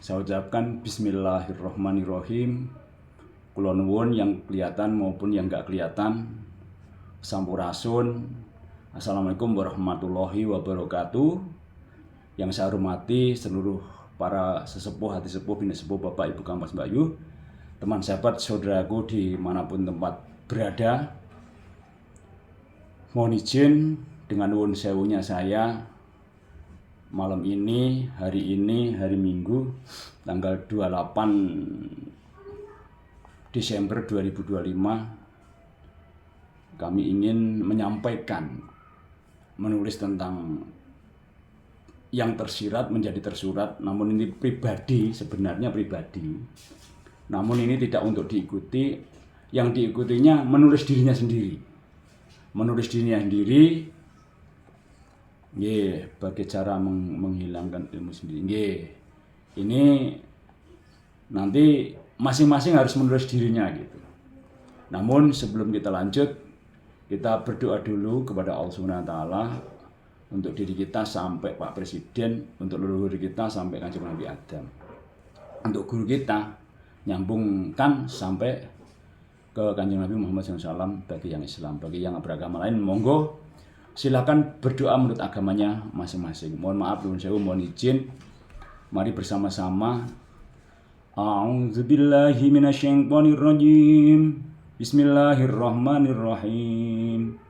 Saya ucapkan Bismillahirrahmanirrahim. Kula nuwun yang kelihatan maupun yang enggak kelihatan. Sampurasun. Assalamualaikum warahmatullahi wabarakatuh. Yang saya hormati seluruh para sesepuh, hati sepuh, bini sepuh, bapak, ibu, kampas, mbak yu, teman sahabat, saudaraku dimanapun tempat berada. Mohon izin dengan nuwun sewunya saya malam ini, hari Minggu, tanggal 28 Desember 2025, kami ingin menyampaikan, menulis tentang yang tersirat menjadi tersurat, namun ini pribadi, sebenarnya pribadi. Namun ini tidak untuk diikuti, yang diikutinya menulis dirinya sendiri. Menulis dirinya sendiri, bagi cara menghilangkan ilmu sendiri. Ini nanti masing-masing harus menulis dirinya gitu. Namun sebelum kita lanjut, kita berdoa dulu kepada Allah Subhanahu wa taala untuk diri kita sampai Pak Presiden, untuk leluhur kita sampai Kanjeng Nabi Adam. Untuk guru kita nyambungkan sampai ke Kanjeng Nabi Muhammad SAW bagi yang Islam, bagi yang beragama lain monggo silakan berdoa menurut agamanya masing-masing. Mohon maaf, mohon izin. Mari bersama-sama. A'udzubillahi minasyaitonirrajim. Bismillahirrahmanirrahim.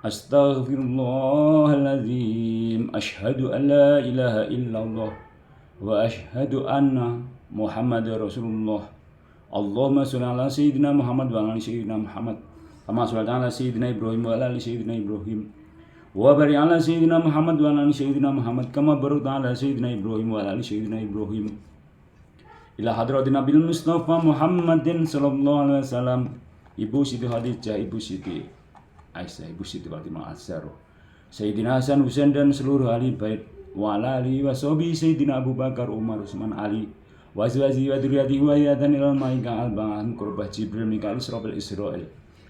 Astaghfirullahaladzim. Asyhadu an la ilaha illallah wa asyhadu anna Muhammadar Rasulullah. Allahumma sholli ala sayyidina Muhammad wa ala ali sayyidina Muhammad. Kama sholaita ala sayyidina Ibrahim wa ala ali sayyidina Ibrahim. Wa barik ala sayyidina Muhammad wa ala ali sayyidina Muhammad kama barakta ala sayyidina Ibrahim wa ala ali sayyidina Ibrahim. Ila hadratin Nabil Mustafa Muhammadin sallallahu alaihi wasallam. Ibu Siti Khadijah, Ibu Siti Aisyah, Ibu Siti Fatimah Az-Zahra, Sayyidina Hasan Husain dan seluruh ahli bait wa ala alihi wa sahbihi Sayyidina Abu Bakar, Umar, Utsman, Ali wa azwajihi wa dzurriyyatihi wa yatan ilal malaika al-ba'an qurbah Jibril, Mikail, Israfil, Israil,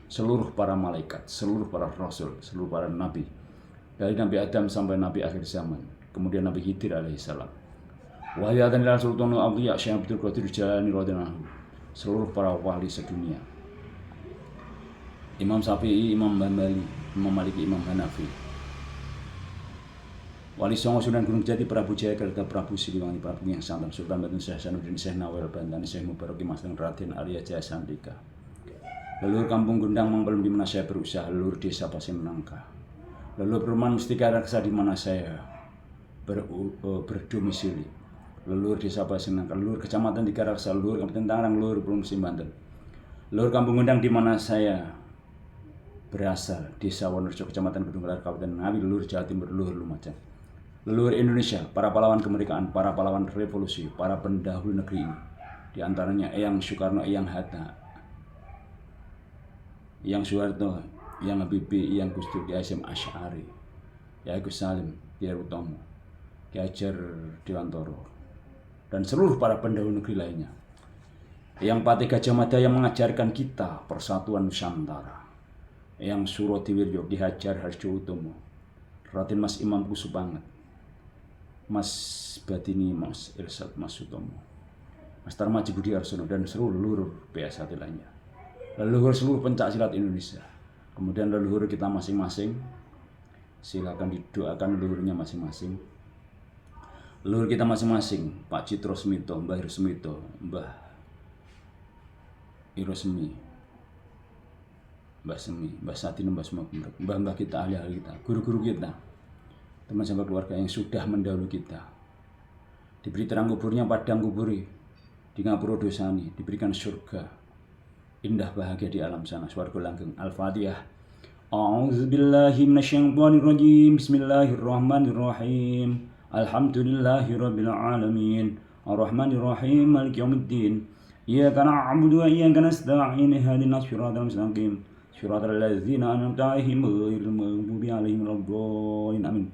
seluruh para malaikat, seluruh para rasul, seluruh para nabi dari Nabi Adam sampai Nabi akhir zaman, kemudian Nabi Khidir alaihissalam, wa yatan ilal sultanul awliya Syekh Abdul Qadir Jalani radhiyallahu, seluruh para wali sedunia, Imam Syafi'i, Imam Hambali, Imam Maliki, Imam Hanafi, Wali Songo Sunan Gunung Jati, Prabu Jaya Kerta, Prabu Siliwangi, Prabu Yang Santan, Sultan Batu Syekh Hasanuddin, Syekh Nawel Bantani, Syekh Mubarok, Mas Raden Arya Jaya Sandika, leluhur Kampung Gundang Mangpelem di mana saya berusaha, leluhur Desa Pasir Menangka, leluhur Perumahan Mustika Raksa di mana saya berdomisili, leluhur Desa Pasir Menangka, leluhur Kecamatan Tiga Raksa, leluhur Kabupaten Tangerang, leluhur Provinsi Banten, leluhur Kampung Gundang di mana saya berasal, Desa Wonorejo, Kecamatan Gedung Gelar, Kabupaten Ngawi, leluhur Jawa Timur, leluhur Lumajang, leluhur Indonesia, para pahlawan kemerdekaan, para pahlawan revolusi, para pendahulu negeri ini, di antaranya Eyang Soekarno, Eyang Hatta, Eyang Soeharto, Eyang Habibie, Eyang Gus Dur, Kiai Hasyim Asy'ari, Kiai Gus Salim, Kiai Utomo, Kiai Hajar Dewantoro, dan seluruh para pendahulu negeri lainnya. Eyang Patih Gajah Mada yang mengajarkan kita persatuan Nusantara, Eyang Surodiwiryo, Ki Hajar Harjoutomo, Raden Mas Imam Kusubanget, Mas Batini, Mas Irsad, Mas Sutomo, Mas Tarmaji Budi Arsono, dan seluruh leluhur PSHT lainnya, leluhur seluruh pencak silat Indonesia. Kemudian leluhur kita masing-masing, silakan didoakan leluhurnya masing-masing. Leluhur kita masing-masing, Pak Citro Smito, Mbah Hirosmito, Mbah Irosmi, Mbah Semi, Mbah Satino, Mbah Sumakumrek, mbah-mbah kita, ahli-ahli kita, guru-guru kita, teman sahabat keluarga yang sudah mendahului kita, diberi terang kuburnya, padang kuburi, di ngapura dosani, diberikan surga, indah bahagia di alam sana, swarga langgeng. Al-Fatihah. A'udzubillahi minasyaitonirrajim. Bismillahirrahmanirrahim. Alhamdulillahirabbil alamin. Arrahmanirrahim. Maliki yaumiddin. Iyyaka na'budu wa iyyaka nasta'in. Ihdinas siratal mustaqim. Siratal ladzina an'amta 'alaihim ghairil maghdubi 'alaihim waladdallin. Amin.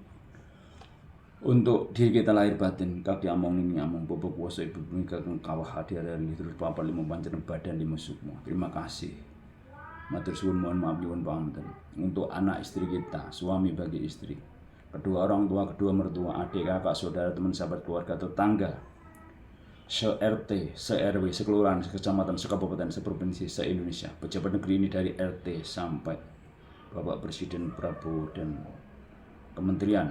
Untuk diri kita lahir batin, kaki among ini among bobo kuasa ibu bumi kakang kawah hadir dari terus papa lima pancer badan lima sukmo. Terima kasih. Matur suwun, mohon maaf nyuwun pamunten. Untuk anak istri kita, suami bagi istri, kedua orang tua, kedua mertua, adik, kakak, saudara, teman, sahabat, keluarga, tetangga, se-RT, se-RW, sekelurahan, sekecamatan, sekabupaten, seprovinsi, se-Indonesia. Pejabat negeri ini dari RT sampai Bapak Presiden Prabowo dan Kementerian,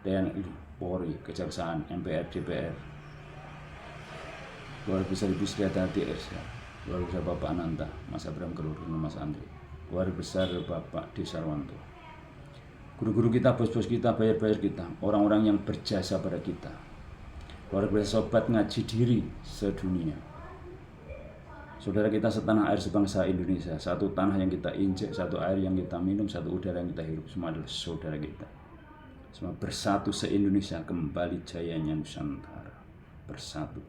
TNI, Polri, Kejaksaan, MPR, DPR, luar besar Ibu Sri Haryati Esa, luar besar Bapak Ananta, Mas Abraham Kelurun, Mas Andri, luar besar Bapak Desarwanto, guru-guru kita, bos-bos kita, bayar-bayar kita, orang-orang yang berjasa pada kita, luar biasa sobat ngaji diri sedunia. Saudara kita setanah air sebangsa Indonesia, satu tanah yang kita injek, satu air yang kita minum, satu udara yang kita hirup, semua adalah saudara kita. Semua bersatu se-Indonesia, kembali jayanya Nusantara, bersatu.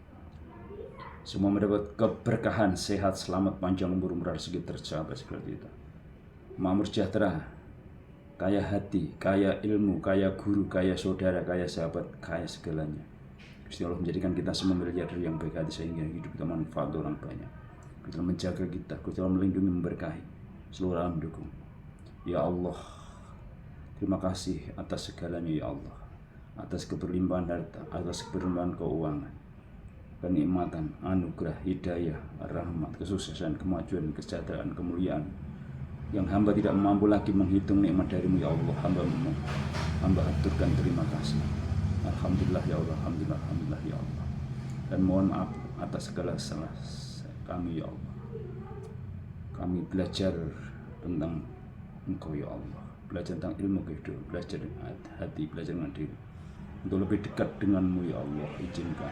Semua mendapat keberkahan, sehat, selamat, panjang umur, rezeki tercapai segala kita. Makmur sejahtera, kaya hati, kaya ilmu, kaya guru, kaya saudara, kaya sahabat, kaya segalanya. Gusti Allah menjadikan kita semua miliarder yang baik hati sehingga hidup kita manfaat orang banyak. Gusti Allah menjaga kita, Gusti Allah melindungi, memberkahi, seluruh alam mendukung. Ya Allah, terima kasih atas segalanya ya Allah, atas keberlimpahan harta, atas keberlimpahan keuangan, kenikmatan, anugerah, hidayah, rahmat, kesuksesan, kemajuan, kesejahteraan, kemuliaan yang hamba tidak mampu lagi menghitung nikmat darimu ya Allah. Hamba aturkan terima kasih. Alhamdulillah ya Allah, alhamdulillah, alhamdulillah ya Allah. Dan mohon maaf atas segala salah kami ya Allah. Kami belajar tentang Engkau ya Allah, belajar tentang ilmu kehidupan, belajar hati, belajar dengan diri untuk lebih dekat denganmu ya Allah. Izinkan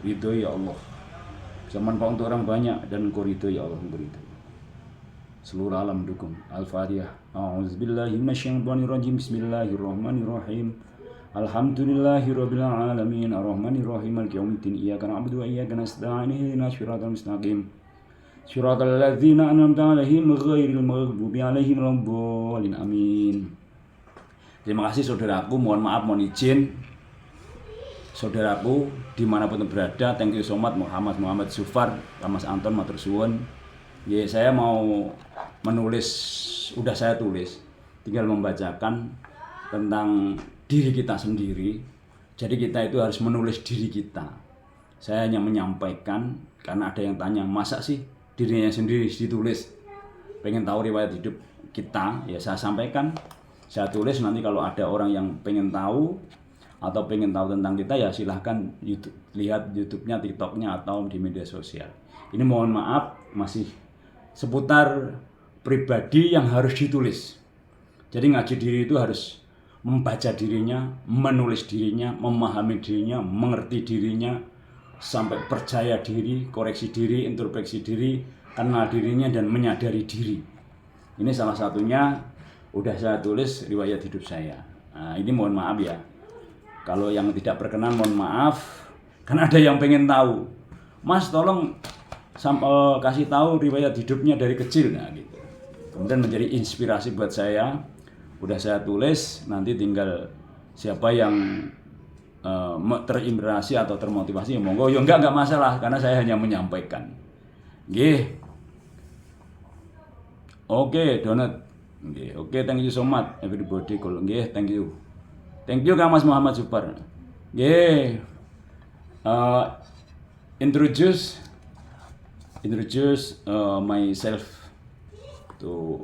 ridho ya Allah, bisa manfaat untuk orang banyak, dan Engkau ridho ya Allah, Engkau ridho. Seluruh alam dukung. Al-Fatihah. A'udzubillahi minasyaitonirrajim. Bismillahirrahmanirrahim. Alhamdulillahirabbil alamin. Arrahmanirrahim. Maliki yaumiddin. Iyyaka na'budu wa iyyaka nasta'in. Ihdinas siratal mustaqim. Siratal ladzina an'amta 'alaihim ghairil maghdubi 'alaihim waladdallin. Amin. Terima kasih saudaraku, mohon maaf, mohon izin. Saudaraku dimanapun berada, thank you so much Muhammad Zufar, Mas Anton, matur suwun. Ya, saya mau menulis, udah saya tulis, tinggal membacakan tentang diri kita sendiri. Jadi kita itu harus menulis diri kita. Saya hanya menyampaikan karena ada yang tanya, masa sih dirinya sendiri ditulis? Pengen tahu riwayat hidup kita, ya saya sampaikan, saya tulis. Nanti kalau ada orang yang pengen tahu atau pengen tahu tentang kita, ya silahkan lihat YouTube-nya, TikTok-nya, atau di media sosial. Ini mohon maaf masih seputar pribadi yang harus ditulis. Jadi ngaji diri itu harus membaca dirinya, menulis dirinya, memahami dirinya, mengerti dirinya, sampai percaya diri, koreksi diri, introspeksi diri, kenal dirinya, dan menyadari diri. Ini salah satunya udah saya tulis riwayat hidup saya. Nah, ini mohon maaf ya, kalau yang tidak berkenan mohon maaf, kan ada yang pengen tahu, Mas tolong kasih tahu riwayat hidupnya dari kecil, nah gitu. Kemudian menjadi inspirasi buat saya. Udah saya tulis, nanti tinggal siapa yang terinspirasi atau termotivasi, monggo. Ya enggak masalah, karena saya hanya menyampaikan. Nggih. Oke, donat. Nggih. Oke, thank you so much everybody. Kalau nggih, thank you. Thank you Kang Mas Muhammad Zufar. Nggih. Introduce myself to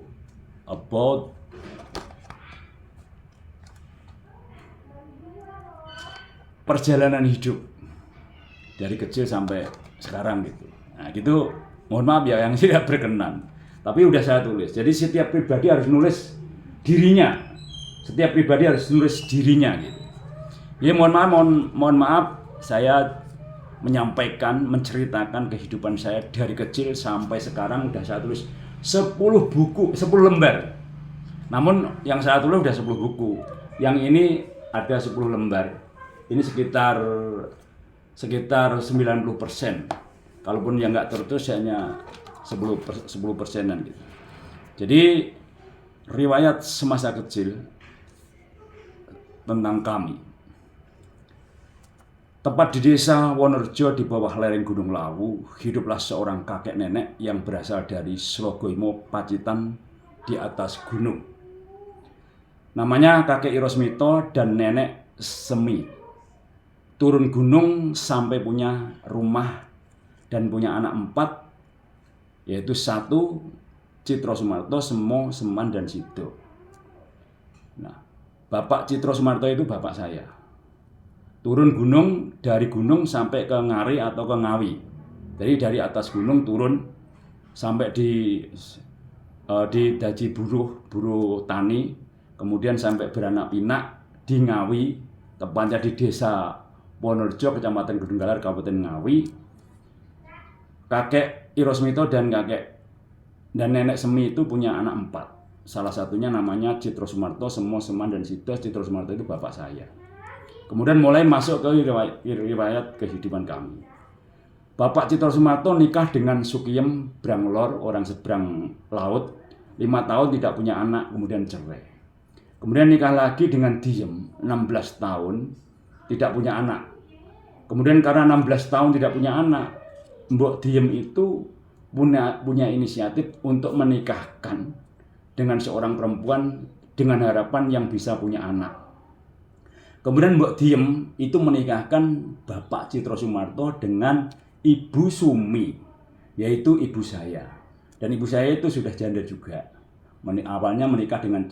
about perjalanan hidup dari kecil sampai sekarang gitu. Nah, gitu mohon maaf ya yang tidak berkenan. Tapi udah saya tulis. Jadi setiap pribadi harus nulis dirinya. Setiap pribadi harus nulis dirinya gitu. Ya mohon maaf saya menyampaikan, menceritakan kehidupan saya dari kecil sampai sekarang. Udah saya tulis 10 buku, 10 lembar. Namun yang saya tulis udah 10 buku. Yang ini ada 10 lembar. Ini sekitar 90%. Kalaupun yang nggak tertulis hanya 10%-an gitu. Jadi riwayat semasa kecil tentang kami. Tepat di desa Wonorejo di bawah lereng Gunung Lawu, hiduplah seorang kakek nenek yang berasal dari Slogoimo, Pacitan, di atas gunung. Namanya kakek Irosmito dan nenek Semi. turun gunung sampai punya rumah dan punya anak 4, yaitu 1 Citro Sumarto, Semo, Seman, dan Sido. Nah, Bapak Citro Sumarto itu bapak saya. Turun gunung, dari gunung sampai ke Ngari atau ke Ngawi. Jadi dari atas gunung turun sampai di Daji buruh tani, kemudian sampai beranak pinak di Ngawi, tepatnya di desa Wonorejo, Kecamatan Gedunggalar, Kabupaten Ngawi. Kakek Irosmito dan nenek Semi itu punya anak 4. Salah satunya namanya Citro Sumarto, Semo, Seman, dan Sido. Citro Sumarto itu bapak saya. Kemudian mulai masuk ke riwayat kehidupan kami. Bapak Citro Sumarto nikah dengan Sukiyem Branglor, orang seberang laut, 5 tahun tidak punya anak, kemudian cerai. Kemudian nikah lagi dengan Diem, 16 tahun, tidak punya anak. Kemudian karena 16 tahun tidak punya anak, Mbok Diem itu punya inisiatif untuk menikahkan dengan seorang perempuan dengan harapan yang bisa punya anak. Kemudian Mbok Diem itu menikahkan Bapak Citro Sumarto dengan Ibu Sumi, yaitu ibu saya. Dan ibu saya itu sudah janda juga. Awalnya menikah dengan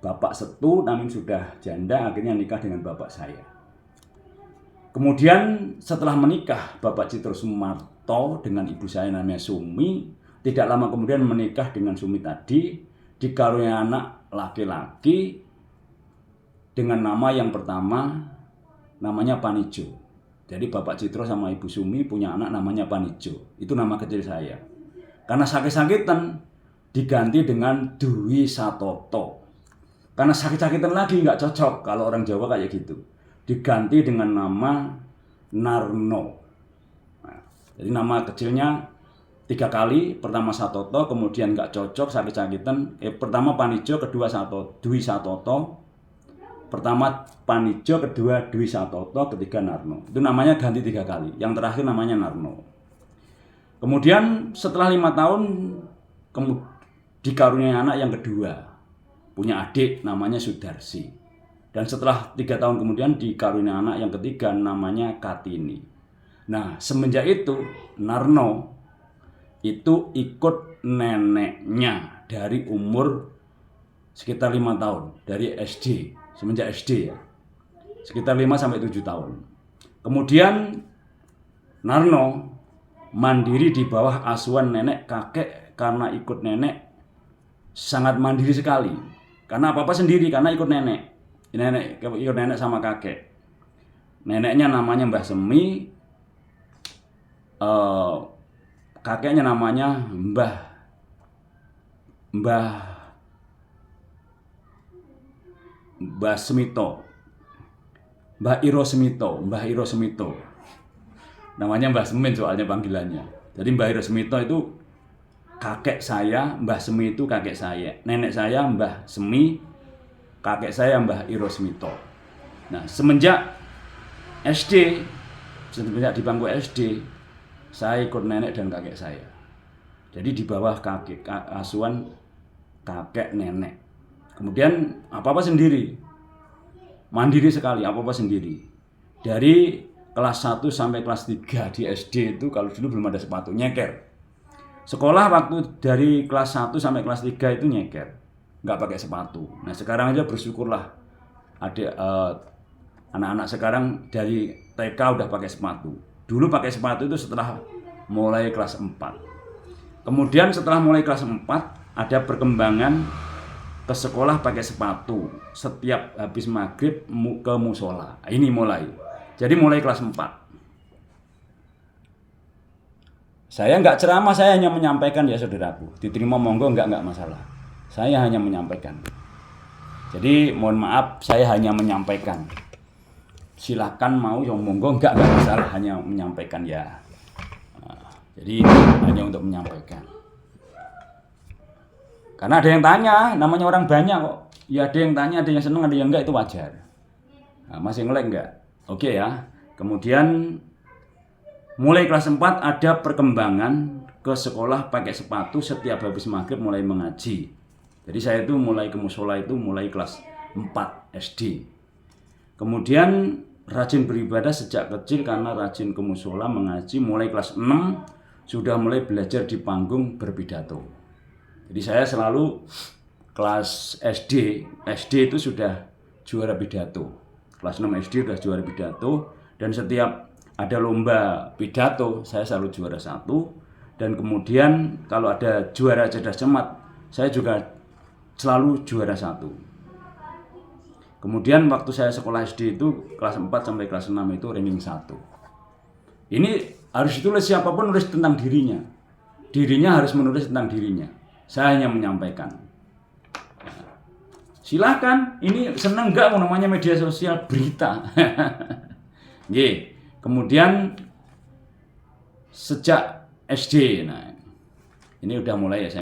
Bapak Setu, namun sudah janda, akhirnya nikah dengan bapak saya. Kemudian setelah menikah, Bapak Citro Sumarto dengan ibu saya namanya Sumi, tidak lama kemudian menikah dengan Sumi tadi, dikaruniai anak laki-laki dengan nama yang pertama namanya Panijo. Jadi Bapak Citro sama Ibu Sumi punya anak namanya Panijo. Itu nama kecil saya. Karena sakit-sakitan diganti dengan Dwi Satoto. Karena sakit-sakitan lagi nggak cocok kalau orang Jawa kayak gitu. Diganti dengan nama Narno. Nah, jadi nama kecilnya 3 kali. Pertama Satoto, kemudian nggak cocok, sakit-sakitan. Pertama Panijo, kedua Dwi Satoto. Pertama Panijo, kedua Dwi Satoto, ketiga Narno. Itu namanya ganti 3 kali. Yang terakhir namanya Narno. Kemudian setelah 5 tahun dikaruniai anak yang kedua. Punya adik namanya Sudarsi. Dan setelah 3 tahun kemudian dikaruniai anak yang ketiga namanya Kartini. Nah, semenjak itu Narno itu ikut neneknya dari umur sekitar 5 tahun, dari SD. Semenjak SD ya, sekitar 5-7 tahun. Kemudian Narno mandiri di bawah asuhan nenek kakek, karena ikut nenek sangat mandiri sekali. Karena apa-apa sendiri, karena ikut nenek sama kakek. Neneknya namanya Mbah Semi, kakeknya namanya Mbah Semito, Mbah Iro Semito. Namanya Mbah Semin soalnya panggilannya. Jadi Mbah Iro Semito itu kakek saya, Mbah Semi itu kakek saya. Nenek saya Mbah Semi, kakek saya Mbah Iro Semito. Nah, semenjak di bangku SD, saya ikut nenek dan kakek saya. Jadi di bawah asuhan kakek nenek. Kemudian apa-apa sendiri. Mandiri sekali, apa-apa sendiri. Dari kelas 1 sampai kelas 3 di SD itu, kalau dulu belum ada sepatu, nyeker. Sekolah waktu dari kelas 1 sampai kelas 3 itu nyeker. Nggak pakai sepatu. Nah, sekarang aja bersyukurlah anak-anak sekarang dari TK udah pakai sepatu. Dulu pakai sepatu itu setelah mulai kelas 4. Kemudian setelah mulai kelas 4 ada perkembangan ke sekolah pakai sepatu setiap habis maghrib ke musola. Ini mulai. Jadi mulai kelas 4. Saya nggak ceramah, saya hanya menyampaikan ya saudaraku. Diterima monggo, nggak masalah. Saya hanya menyampaikan. Jadi mohon maaf, saya hanya menyampaikan. Silakan mau yang monggo, nggak masalah, hanya menyampaikan ya. Jadi hanya untuk menyampaikan. Karena ada yang tanya, namanya orang banyak kok. Ya ada yang tanya, ada yang seneng, ada yang enggak, itu wajar. Nah, masih ngelek enggak? Oke ya. Kemudian mulai kelas 4 ada perkembangan ke sekolah pakai sepatu setiap habis maghrib mulai mengaji. Jadi saya itu mulai ke musola itu mulai kelas 4 SD. Kemudian rajin beribadah sejak kecil karena rajin ke mushola mengaji. Mulai kelas 6 sudah mulai belajar di panggung berpidato. Jadi saya selalu kelas SD itu sudah juara pidato. Kelas 6 SD sudah juara pidato, dan setiap ada lomba pidato saya selalu juara 1. Dan kemudian kalau ada juara cerdas cermat, saya juga selalu juara 1. Kemudian waktu saya sekolah SD itu kelas 4 sampai kelas 6 itu ranking 1. Ini harus ditulis, siapapun nulis tentang dirinya. Dirinya harus menulis tentang dirinya. Saya hanya menyampaikan. Silahkan, ini seneng nggak mau namanya media sosial berita. Kemudian sejak SD, nah ini udah mulai ya saya